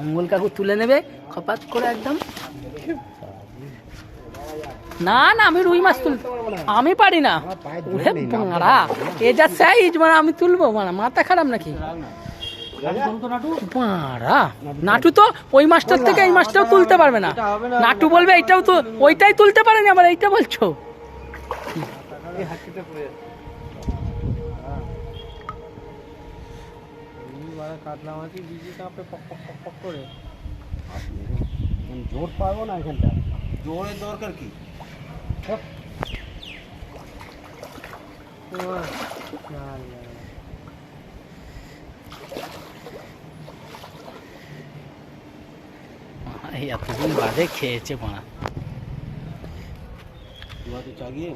মঙ্গল কাকু তুলে নেবে খপাত করে একদম। না না আমি রুই মাছ আমি পারি না। ওরে বাড়া, এ যা সাইজ মানে আমি তুলবো মানে মাথা খারাপ নাকি? বাড়া, নাটু তো ওই মাছটার থেকে এই মাছটাও তুলতে পারবে না। নাটু বলবে এইটাও তো, ওইটাই তুলতে পারেনি আবার এইটা বলছো। কাতলা মাছি বিজি কাঁপে পক পক পক পক করে। জোর পাবো না এখানটা, জোরের দরকার কি? এতদিন বাদে খেয়েছে মাছ। চাগিয়ে